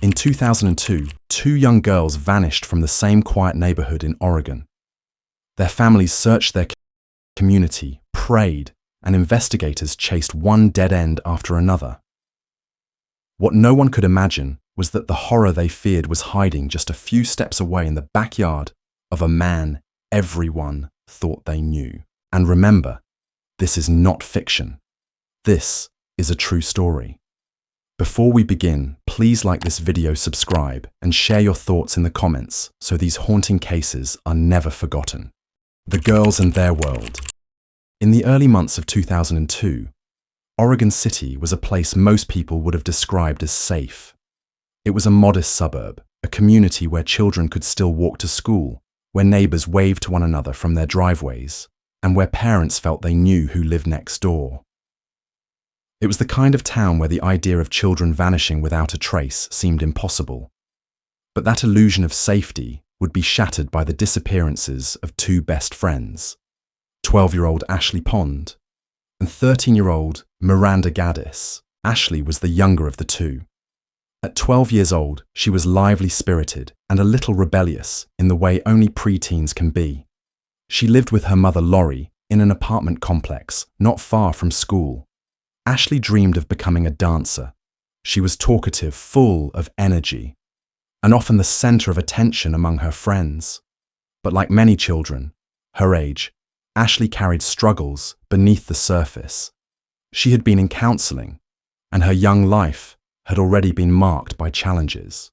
In 2002, two young girls vanished from the same quiet neighborhood in Oregon. Their families searched their community, prayed, and investigators chased one dead end after another. What no one could imagine was that the horror they feared was hiding just a few steps away in the backyard of a man everyone thought they knew. And remember, this is not fiction. This is a true story. Before we begin, please like this video, subscribe, and share your thoughts in the comments so these haunting cases are never forgotten. The girls and their world. In the early months of 2002, Oregon City was a place most people would have described as safe. It was a modest suburb, a community where children could still walk to school, where neighbors waved to one another from their driveways, and where parents felt they knew who lived next door. It was the kind of town where the idea of children vanishing without a trace seemed impossible. But that illusion of safety would be shattered by the disappearances of two best friends, 12-year-old Ashley Pond and 13-year-old Miranda Gaddis. Ashley was the younger of the two. At 12 years old, she was lively-spirited and a little rebellious in the way only preteens can be. She lived with her mother Lori in an apartment complex not far from school. Ashley dreamed of becoming a dancer. She was talkative, full of energy, and often the center of attention among her friends. But like many children her age, Ashley carried struggles beneath the surface. She had been in counseling, and her young life had already been marked by challenges.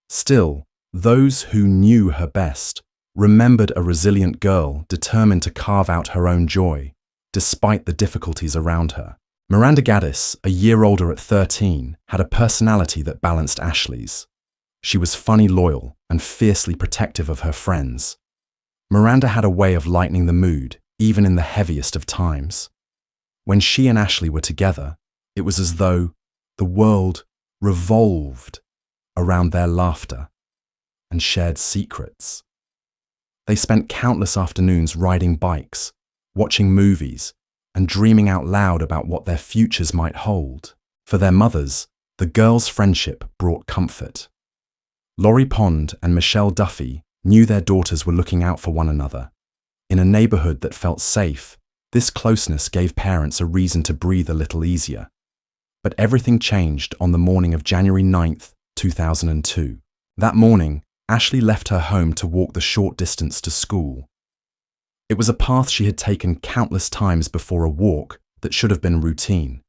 Still, those who knew her best remembered a resilient girl determined to carve out her own joy, despite the difficulties around her. Miranda Gaddis, a year older at 13, had a personality that balanced Ashley's. She was funny, loyal, and fiercely protective of her friends. Miranda had a way of lightening the mood, even in the heaviest of times. When she and Ashley were together, it was as though the world revolved around their laughter and shared secrets. They spent countless afternoons riding bikes, watching movies, and dreaming out loud about what their futures might hold. For their mothers, the girls' friendship brought comfort. Lori Pond and Michelle Duffy knew their daughters were looking out for one another. In a neighborhood that felt safe, this closeness gave parents a reason to breathe a little easier. But everything changed on the morning of January 9th, 2002. That morning, Ashley left her home to walk the short distance to school. It was a path she had taken countless times before, a walk that should have been routine.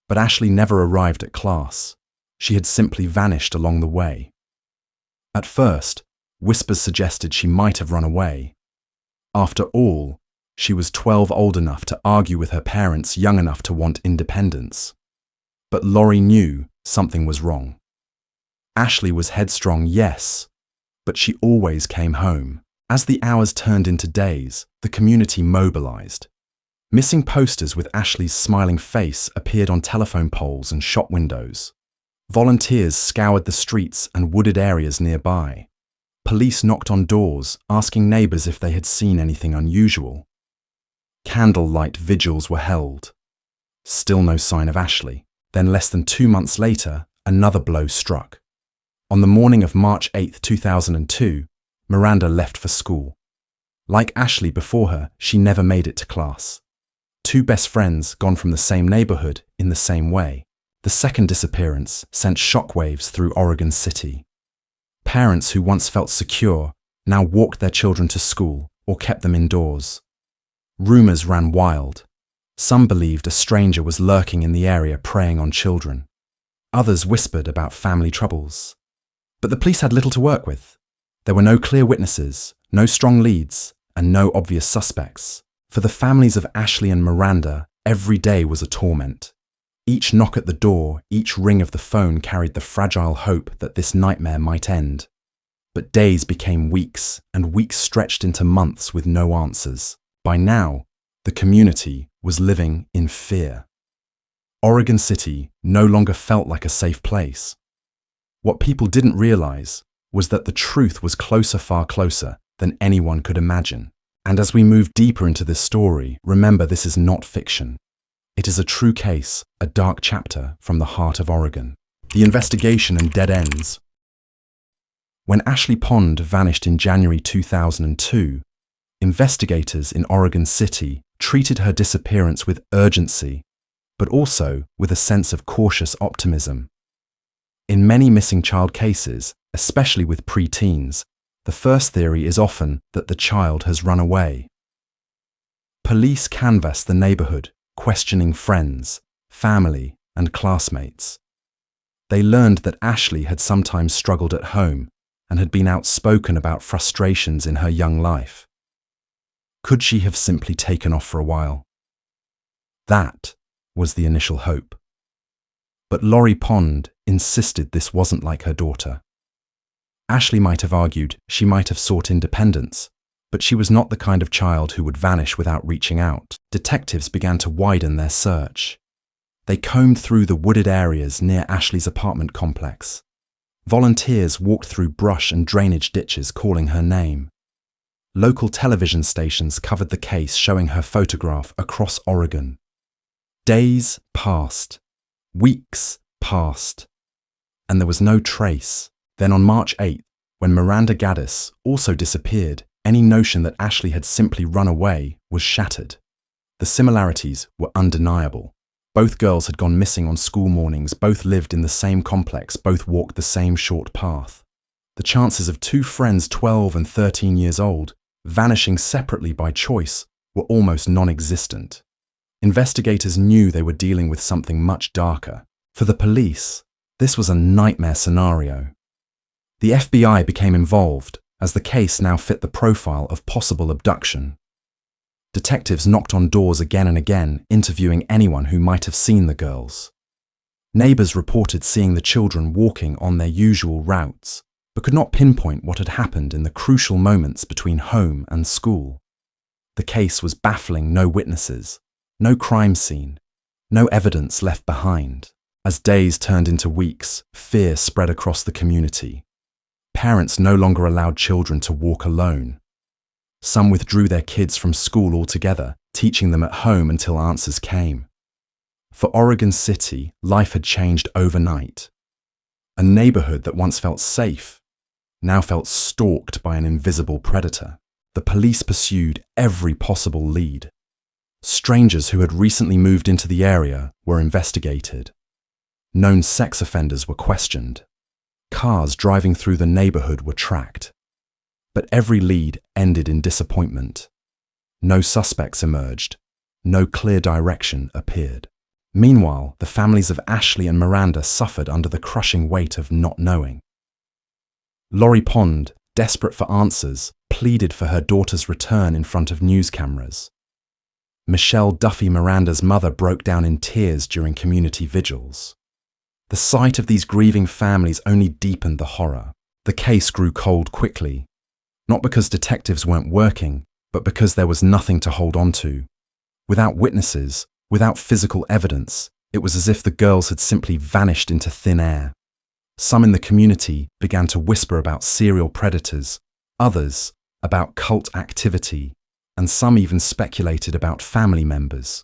But Ashley never arrived at class. She had simply vanished along the way. At first, whispers suggested she might have run away. After all, she was 12, old enough to argue with her parents, young enough to want independence. But Lori knew something was wrong. Ashley was headstrong, yes, but she always came home. As the hours turned into days, the community mobilized. Missing posters with Ashley's smiling face appeared on telephone poles and shop windows. Volunteers scoured the streets and wooded areas nearby. Police knocked on doors, asking neighbors if they had seen anything unusual. Candlelight vigils were held. Still no sign of Ashley. Then less than 2 months later, another blow struck. On the morning of March 8, 2002, Miranda left for school. Like Ashley before her, she never made it to class. Two best friends gone from the same neighborhood in the same way. The second disappearance sent shockwaves through Oregon City. Parents who once felt secure now walked their children to school or kept them indoors. Rumors ran wild. Some believed a stranger was lurking in the area preying on children. Others whispered about family troubles. But the police had little to work with. There were no clear witnesses, no strong leads, and no obvious suspects. For the families of Ashley and Miranda, every day was a torment. Each knock at the door, each ring of the phone carried the fragile hope that this nightmare might end. But days became weeks, and weeks stretched into months with no answers. By now, the community was living in fear. Oregon City no longer felt like a safe place. What people didn't realize was that the truth was closer, far closer than anyone could imagine. And as we move deeper into this story, remember this is not fiction. It is a true case, a dark chapter from the heart of Oregon. the investigation and dead ends. When Ashley Pond vanished in January 2002, investigators in Oregon City treated her disappearance with urgency, but also with a sense of cautious optimism. In many missing child cases, especially with preteens, the first theory is often that the child has run away. Police canvassed the neighborhood, questioning friends, family, and classmates. They learned that Ashley had sometimes struggled at home and had been outspoken about frustrations in her young life. Could she have simply taken off for a while? That was the initial hope. But Lori Pond insisted this wasn't like her daughter. Ashley might have argued she might have sought independence, but she was not the kind of child who would vanish without reaching out. Detectives began to widen their search. They combed through the wooded areas near Ashley's apartment complex. Volunteers walked through brush and drainage ditches calling her name. Local television stations covered the case, showing her photograph across Oregon. Days passed. Weeks passed. And there was no trace. Then on March 8th, when Miranda Gaddis also disappeared, any notion that Ashley had simply run away was shattered. The similarities were undeniable. Both girls had gone missing on school mornings, both lived in the same complex, both walked the same short path. The chances of two friends 12 and 13 years old vanishing separately by choice were almost non-existent. Investigators knew they were dealing with something much darker. For the police, this was a nightmare scenario. The FBI became involved, as the case now fit the profile of possible abduction. Detectives knocked on doors again and again, interviewing anyone who might have seen the girls. Neighbors reported seeing the children walking on their usual routes, but could not pinpoint what had happened in the crucial moments between home and school. The case was baffling. No witnesses, no crime scene, no evidence left behind. As days turned into weeks, fear spread across the community. Parents no longer allowed children to walk alone. Some withdrew their kids from school altogether, teaching them at home until answers came. For Oregon City, life had changed overnight. A neighborhood that once felt safe now felt stalked by an invisible predator. The police pursued every possible lead. Strangers who had recently moved into the area were investigated. Known sex offenders were questioned. Cars driving through the neighborhood were tracked. But every lead ended in disappointment. No suspects emerged. No clear direction appeared. Meanwhile, the families of Ashley and Miranda suffered under the crushing weight of not knowing. Lori Pond, desperate for answers, pleaded for her daughter's return in front of news cameras. Michelle Duffy, Miranda's mother, broke down in tears during community vigils. The sight of these grieving families only deepened the horror. The case grew cold quickly, not because detectives weren't working, but because there was nothing to hold on to. Without witnesses, without physical evidence, it was as if the girls had simply vanished into thin air. Some in the community began to whisper about serial predators, others about cult activity, and some even speculated about family members.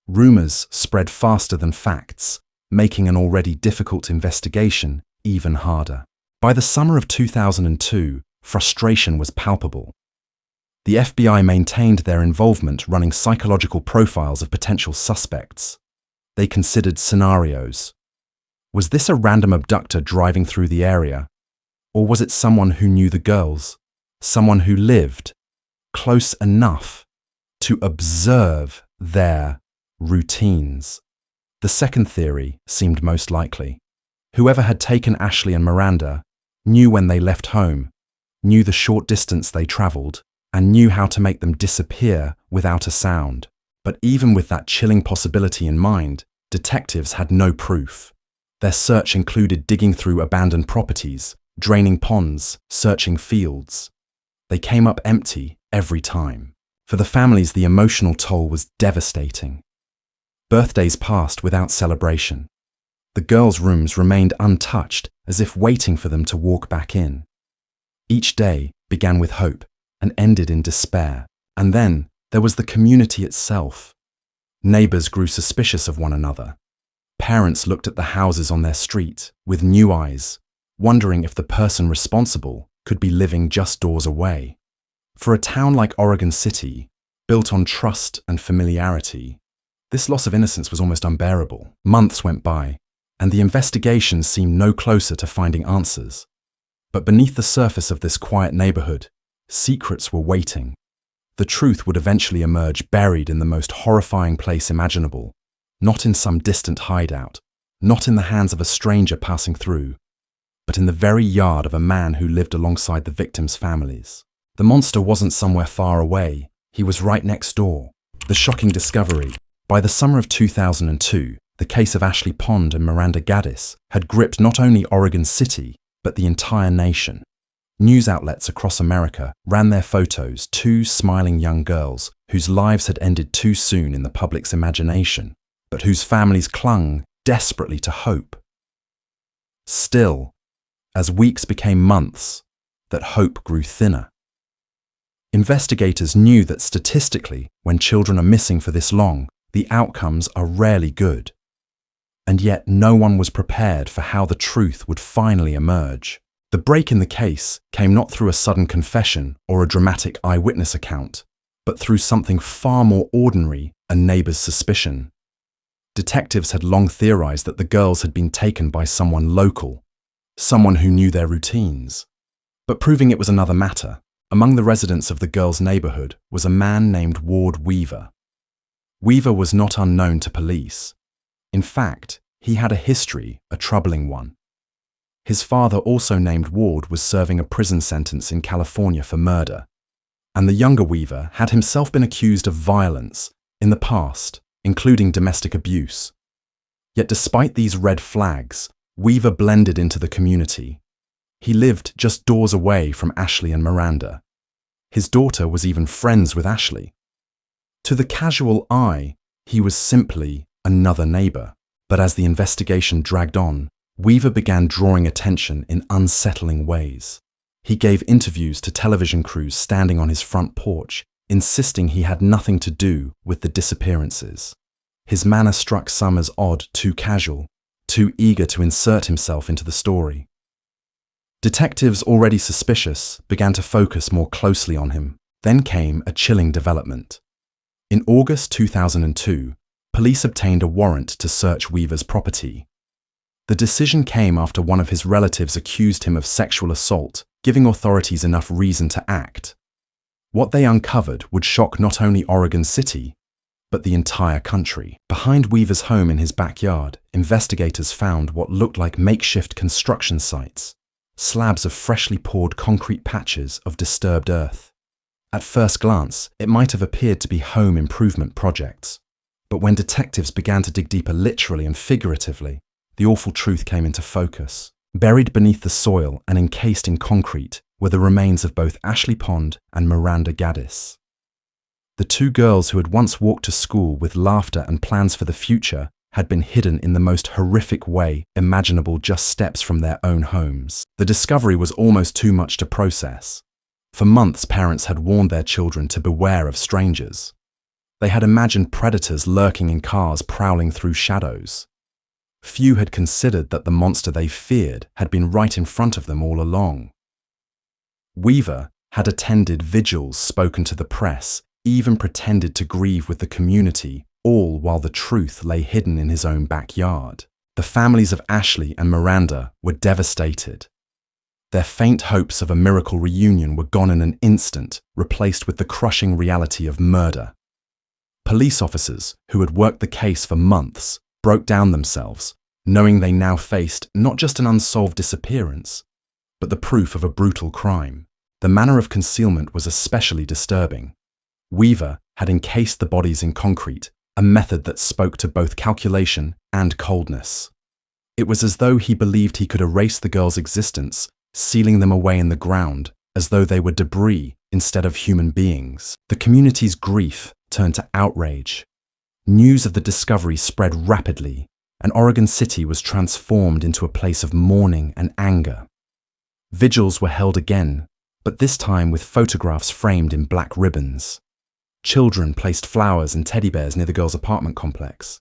Rumors spread faster than facts, making an already difficult investigation even harder. By the summer of 2002, frustration was palpable. The FBI maintained their involvement, running psychological profiles of potential suspects. They considered scenarios. Was this a random abductor driving through the area? Or was it someone who knew the girls? Someone who lived close enough to observe their routines? The second theory seemed most likely. Whoever had taken Ashley and Miranda knew when they left home, knew the short distance they traveled, and knew how to make them disappear without a sound. But even with that chilling possibility in mind, detectives had no proof. Their search included digging through abandoned properties, draining ponds, searching fields. They came up empty every time. For the families, the emotional toll was devastating. Birthdays passed without celebration. The girls' rooms remained untouched, as if waiting for them to walk back in. Each day began with hope and ended in despair. And then there was the community itself. Neighbors grew suspicious of one another. parents looked at the houses on their street with new eyes, wondering if the person responsible could be living just doors away. For a town like Oregon City, built on trust and familiarity, this loss of innocence was almost unbearable. Months went by, and the investigation seemed no closer to finding answers. But beneath the surface of this quiet neighborhood, secrets were waiting. The truth would eventually emerge buried in the most horrifying place imaginable, not in some distant hideout, not in the hands of a stranger passing through, but in the very yard of a man who lived alongside the victims' families. The monster wasn't somewhere far away, he was right next door. The shocking discovery: by the summer of 2002, the case of Ashley Pond and Miranda Gaddis had gripped not only Oregon City, but the entire nation. News outlets across America ran their photos, two smiling young girls whose lives had ended too soon in the public's imagination, but whose families clung desperately to hope. Still, as weeks became months, that hope grew thinner. Investigators knew that statistically, when children are missing for this long, the outcomes are rarely good. And yet no one was prepared for how the truth would finally emerge. The break in the case came not through a sudden confession or a dramatic eyewitness account, but through something far more ordinary: a neighbor's suspicion. Detectives had long theorized that the girls had been taken by someone local, someone who knew their routines. But proving it was another matter. Among the residents of the girls' neighborhood was a man named Ward Weaver. Weaver was not unknown to police. In fact, he had a history, a troubling one. His father, also named Ward, was serving a prison sentence in California for murder, and the younger Weaver had himself been accused of violence in the past, including domestic abuse. Yet despite these red flags, Weaver blended into the community. He lived just doors away from Ashley and Miranda. His daughter was even friends with Ashley. To the casual eye, he was simply another neighbor. But as the investigation dragged on, Weaver began drawing attention in unsettling ways. He gave interviews to television crews standing on his front porch, insisting he had nothing to do with the disappearances. His manner struck some as odd, too casual, too eager to insert himself into the story. Detectives, already suspicious, began to focus more closely on him. Then came a chilling development. In August 2002, police obtained a warrant to search Weaver's property. The decision came after one of his relatives accused him of sexual assault, giving authorities enough reason to act. What they uncovered would shock not only Oregon City, but the entire country. Behind Weaver's home in his backyard, investigators found what looked like makeshift construction sites. Slabs of freshly poured concrete patches of disturbed earth. At first glance, it might have appeared to be home improvement projects. But when detectives began to dig deeper literally and figuratively, the awful truth came into focus. Buried beneath the soil and encased in concrete were the remains of both Ashley Pond and Miranda Gaddis. The two girls who had once walked to school with laughter and plans for the future had been hidden in the most horrific way imaginable just steps from their own homes. The discovery was almost too much to process. For months, parents had warned their children to beware of strangers. They had imagined predators lurking in cars, prowling through shadows. Few had considered that the monster they feared had been right in front of them all along. Weaver had attended vigils, spoken to the press, even pretended to grieve with the community, all while the truth lay hidden in his own backyard. The families of Ashley and Miranda were devastated. Their faint hopes of a miracle reunion were gone in an instant, replaced with the crushing reality of murder. Police officers, who had worked the case for months, broke down themselves, knowing they now faced not just an unsolved disappearance, but the proof of a brutal crime. The manner of concealment was especially disturbing. Weaver had encased the bodies in concrete, a method that spoke to both calculation and coldness. It was as though he believed he could erase the girls' existence, sealing them away in the ground, as though they were debris instead of human beings. The community's grief turned to outrage. News of the discovery spread rapidly, and Oregon City was transformed into a place of mourning and anger. Vigils were held again, but this time with photographs framed in black ribbons. Children placed flowers and teddy bears near the girls' apartment complex.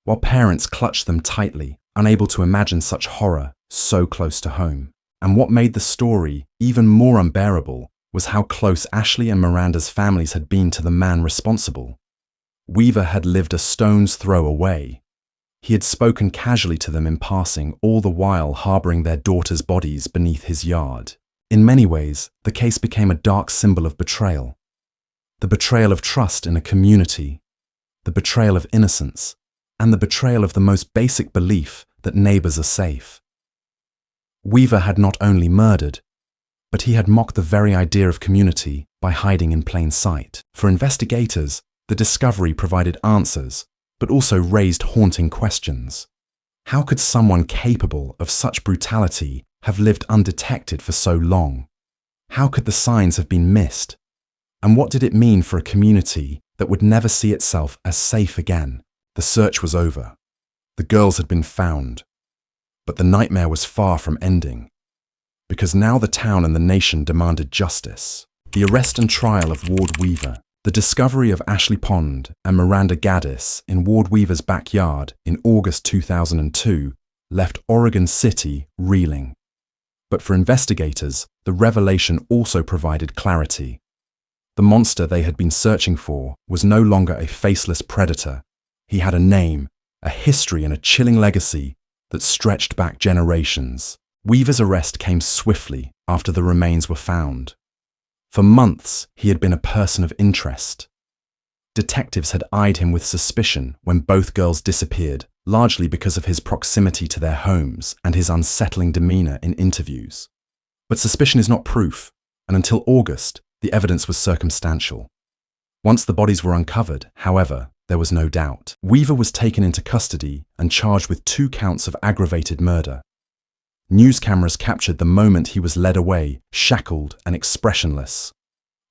while parents clutched them tightly, unable to imagine such horror so close to home. And what made the story even more unbearable was how close Ashley and Miranda's families had been to the man responsible. Weaver had lived a stone's throw away. He had spoken casually to them in passing, all the while harboring their daughters' bodies beneath his yard. In many ways, the case became a dark symbol of betrayal. The betrayal of trust in a community, the betrayal of innocence, and the betrayal of the most basic belief that neighbors are safe. Weaver had not only murdered, but he had mocked the very idea of community by hiding in plain sight. For investigators, the discovery provided answers, but also raised haunting questions. How could someone capable of such brutality have lived undetected for so long? How could the signs have been missed? And what did it mean for a community that would never see itself as safe again? The search was over. The girls had been found. But the nightmare was far from ending, because now the town and the nation demanded justice. The arrest and trial of Ward Weaver, the discovery of Ashley Pond and Miranda Gaddis in Ward Weaver's backyard in August 2002 left Oregon City reeling. But for investigators, the revelation also provided clarity. The monster they had been searching for was no longer a faceless predator. He had a name, a history, and a chilling legacy that stretched back generations. Weaver's arrest came swiftly after the remains were found. For months, he had been a person of interest. Detectives had eyed him with suspicion when both girls disappeared, largely because of his proximity to their homes and his unsettling demeanor in interviews. But suspicion is not proof, and until August, the evidence was circumstantial. Once the bodies were uncovered, however, there was no doubt. Weaver was taken into custody and charged with 2 counts of aggravated murder. News cameras captured the moment he was led away, shackled and expressionless.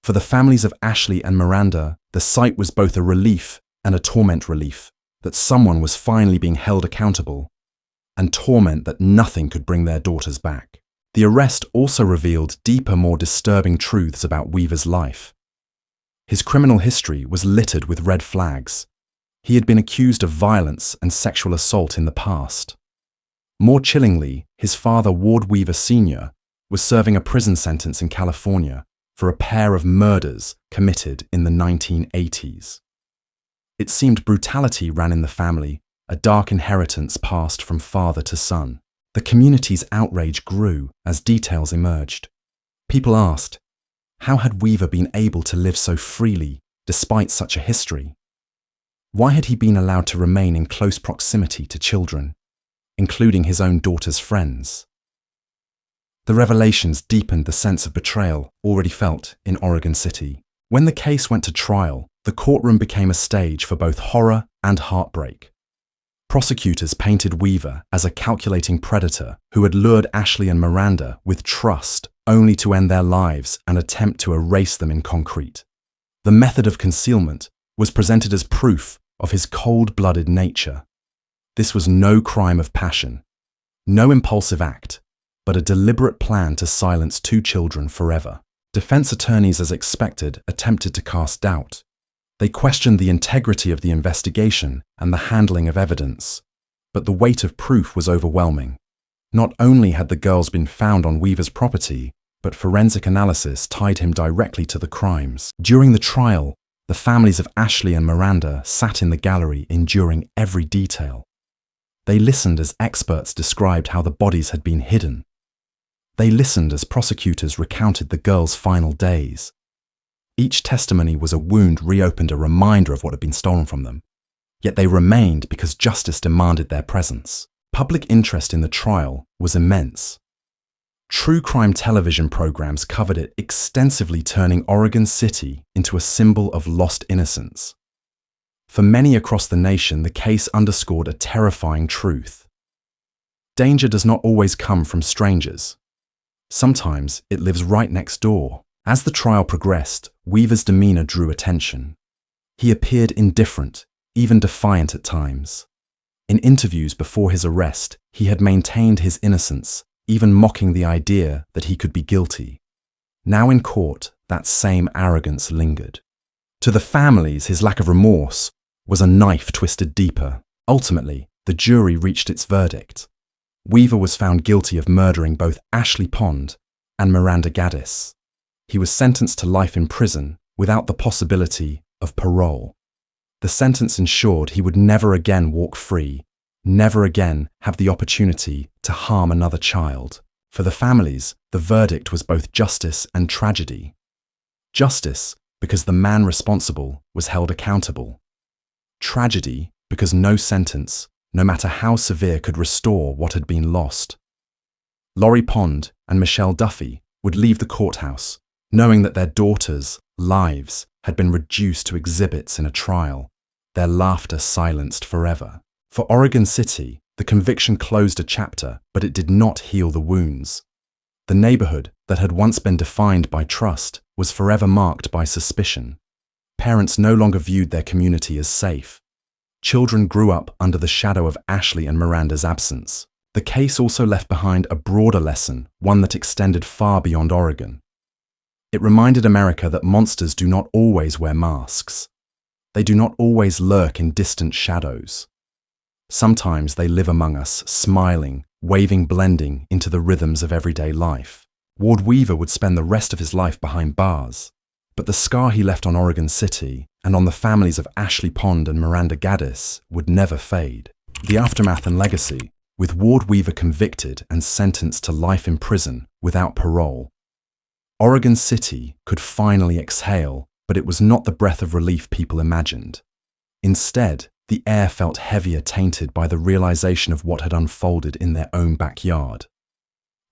For the families of Ashley and Miranda, the sight was both a relief and a torment relief, that someone was finally being held accountable, and torment that nothing could bring their daughters back. The arrest also revealed deeper, more disturbing truths about Weaver's life. His criminal history was littered with red flags. He had been accused of violence and sexual assault in the past. More chillingly, his father, Ward Weaver Sr., was serving a prison sentence in California for a pair of murders committed in the 1980s. It seemed brutality ran in the family, a dark inheritance passed from father to son. The community's outrage grew as details emerged. People asked, how had Weaver been able to live so freely despite such a history? Why had he been allowed to remain in close proximity to children, including his own daughter's friends? The revelations deepened the sense of betrayal already felt in Oregon City. When the case went to trial, the courtroom became a stage for both horror and heartbreak. Prosecutors painted Weaver as a calculating predator who had lured Ashley and Miranda with trust only to end their lives and attempt to erase them in concrete. The method of concealment was presented as proof of his cold-blooded nature. This was no crime of passion, no impulsive act, but a deliberate plan to silence 2 children forever. Defense attorneys, as expected, attempted to cast doubt. They questioned the integrity of the investigation and the handling of evidence, but the weight of proof was overwhelming. Not only had the girls been found on Weaver's property, but forensic analysis tied him directly to the crimes. During the trial, the families of Ashley and Miranda sat in the gallery enduring every detail. They listened as experts described how the bodies had been hidden. They listened as prosecutors recounted the girls' final days. Each testimony was a wound reopened, a reminder of what had been stolen from them. Yet they remained because justice demanded their presence. Public interest in the trial was immense. True crime television programs covered it extensively, turning Oregon City into a symbol of lost innocence. For many across the nation, the case underscored a terrifying truth. Danger does not always come from strangers. Sometimes it lives right next door. As the trial progressed, Weaver's demeanor drew attention. He appeared indifferent, even defiant at times. In interviews before his arrest, he had maintained his innocence, even mocking the idea that he could be guilty. Now in court, that same arrogance lingered. To the families, his lack of remorse was a knife twisted deeper. Ultimately, the jury reached its verdict. Weaver was found guilty of murdering both Ashley Pond and Miranda Gaddis. He was sentenced to life in prison without the possibility of parole. The sentence ensured he would never again walk free, never again have the opportunity to harm another child. For the families, the verdict was both justice and tragedy. Justice, because the man responsible was held accountable. Tragedy, because no sentence, no matter how severe, could restore what had been lost. Lori Pond and Michelle Duffy would leave the courthouse, knowing that their daughters' lives had been reduced to exhibits in a trial, their laughter silenced forever. For Oregon City, the conviction closed a chapter, but it did not heal the wounds. The neighborhood that had once been defined by trust was forever marked by suspicion. Parents no longer viewed their community as safe. Children grew up under the shadow of Ashley and Miranda's absence. The case also left behind a broader lesson, one that extended far beyond Oregon. It reminded America that monsters do not always wear masks. They do not always lurk in distant shadows. Sometimes they live among us, smiling, waving, blending into the rhythms of everyday life. Ward Weaver would spend the rest of his life behind bars, but the scar he left on Oregon City and on the families of Ashley Pond and Miranda Gaddis would never fade. The aftermath and legacy, with Ward Weaver convicted and sentenced to life in prison without parole. Oregon City could finally exhale, but it was not the breath of relief people imagined. Instead, the air felt heavier, tainted by the realization of what had unfolded in their own backyard.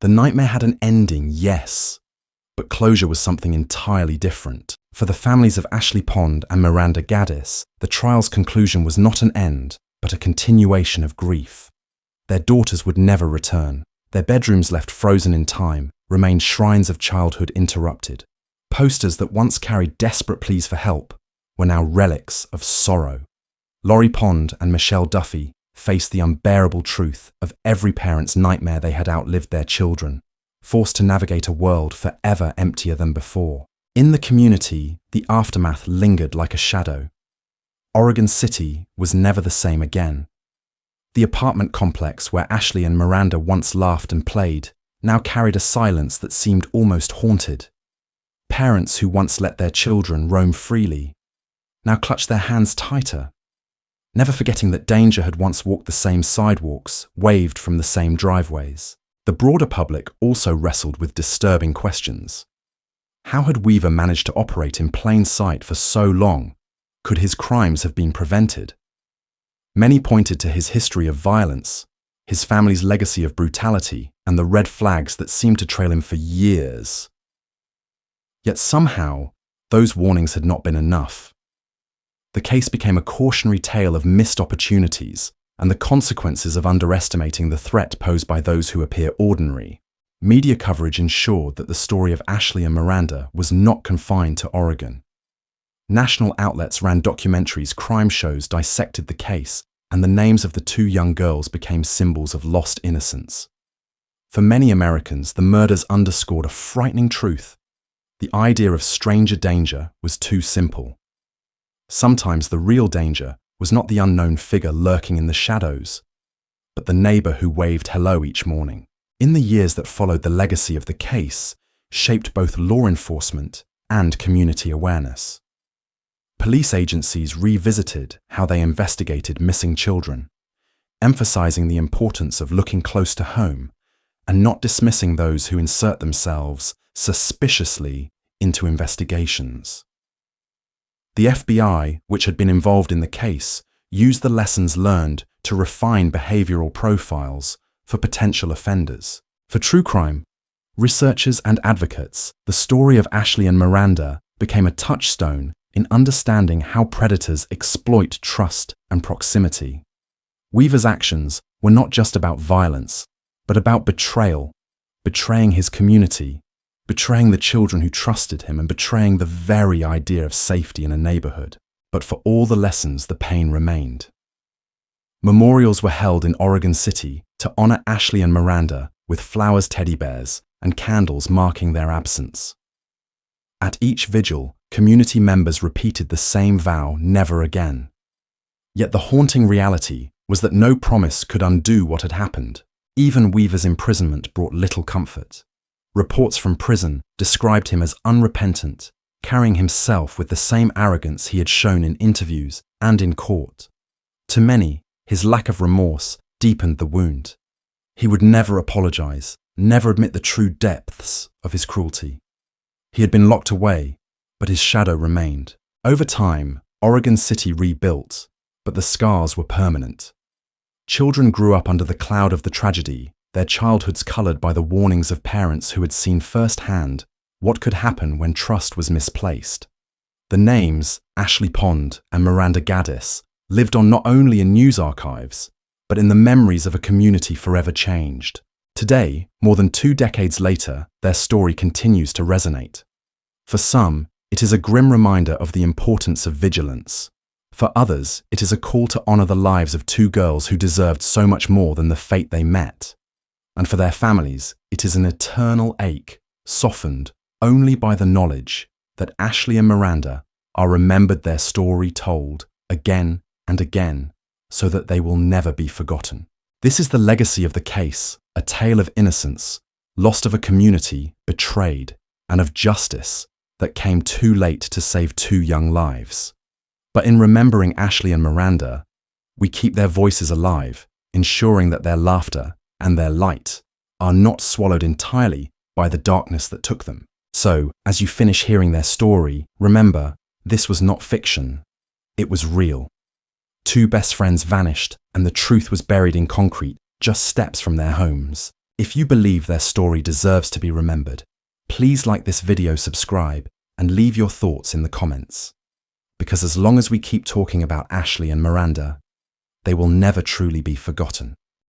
The nightmare had an ending, yes, but closure was something entirely different. For the families of Ashley Pond and Miranda Gaddis, the trial's conclusion was not an end, but a continuation of grief. Their daughters would never return. Their bedrooms, left frozen in time, remained shrines of childhood interrupted. Posters that once carried desperate pleas for help were now relics of sorrow. Lori Pond and Michelle Duffy faced the unbearable truth of every parent's nightmare. They had outlived their children, forced to navigate a world forever emptier than before. In the community, the aftermath lingered like a shadow. Oregon City was never the same again. The apartment complex where Ashley and Miranda once laughed and played now carried a silence that seemed almost haunted. Parents who once let their children roam freely now clutched their hands tighter, never forgetting that danger had once walked the same sidewalks, waved from the same driveways. The broader public also wrestled with disturbing questions. How had Weaver managed to operate in plain sight for so long? Could his crimes have been prevented? Many pointed to his history of violence, his family's legacy of brutality, and the red flags that seemed to trail him for years. Yet somehow, those warnings had not been enough. The case became a cautionary tale of missed opportunities and the consequences of underestimating the threat posed by those who appear ordinary. Media coverage ensured that the story of Ashley and Miranda was not confined to Oregon. National outlets ran documentaries, crime shows dissected the case, and the names of the two young girls became symbols of lost innocence. For many Americans, the murders underscored a frightening truth. The idea of stranger danger was too simple. Sometimes the real danger was not the unknown figure lurking in the shadows, but the neighbor who waved hello each morning. In the years that followed, the legacy of the case shaped both law enforcement and community awareness. Police agencies revisited how they investigated missing children, emphasizing the importance of looking close to home and not dismissing those who insert themselves suspiciously into investigations. The FBI, which had been involved in the case, used the lessons learned to refine behavioral profiles for potential offenders. For true crime researchers and advocates, the story of Ashley and Miranda became a touchstone in understanding how predators exploit trust and proximity. Weaver's actions were not just about violence, but about betrayal, betraying his community, betraying the children who trusted him, and betraying the very idea of safety in a neighborhood. But for all the lessons, the pain remained. Memorials were held in Oregon City to honor Ashley and Miranda with flowers, teddy bears, and candles marking their absence. At each vigil, community members repeated the same vow: never again. Yet the haunting reality was that no promise could undo what had happened. Even Weaver's imprisonment brought little comfort. Reports from prison described him as unrepentant, carrying himself with the same arrogance he had shown in interviews and in court. To many, his lack of remorse deepened the wound. He would never apologize, never admit the true depths of his cruelty. He had been locked away, but his shadow remained. Over time, Oregon City rebuilt, but the scars were permanent. Children grew up under the cloud of the tragedy, their childhoods colored by the warnings of parents who had seen firsthand what could happen when trust was misplaced. The names Ashley Pond and Miranda Gaddis lived on not only in news archives, but in the memories of a community forever changed. Today, more than 2 decades later, their story continues to resonate. For some, it is a grim reminder of the importance of vigilance. For others, it is a call to honor the lives of 2 girls who deserved so much more than the fate they met. And for their families, it is an eternal ache, softened only by the knowledge that Ashley and Miranda are remembered, their story told again and again, so that they will never be forgotten. This is the legacy of the case, a tale of innocence, lost, of a community betrayed, and of justice that came too late to save 2 young lives. But in remembering Ashley and Miranda, we keep their voices alive, ensuring that their laughter and their light are not swallowed entirely by the darkness that took them. So, as you finish hearing their story, remember, this was not fiction. It was real. 2 best friends vanished, and the truth was buried in concrete, just steps from their homes. If you believe their story deserves to be remembered, please like this video, subscribe, and leave your thoughts in the comments. Because as long as we keep talking about Ashley and Miranda, they will never truly be forgotten.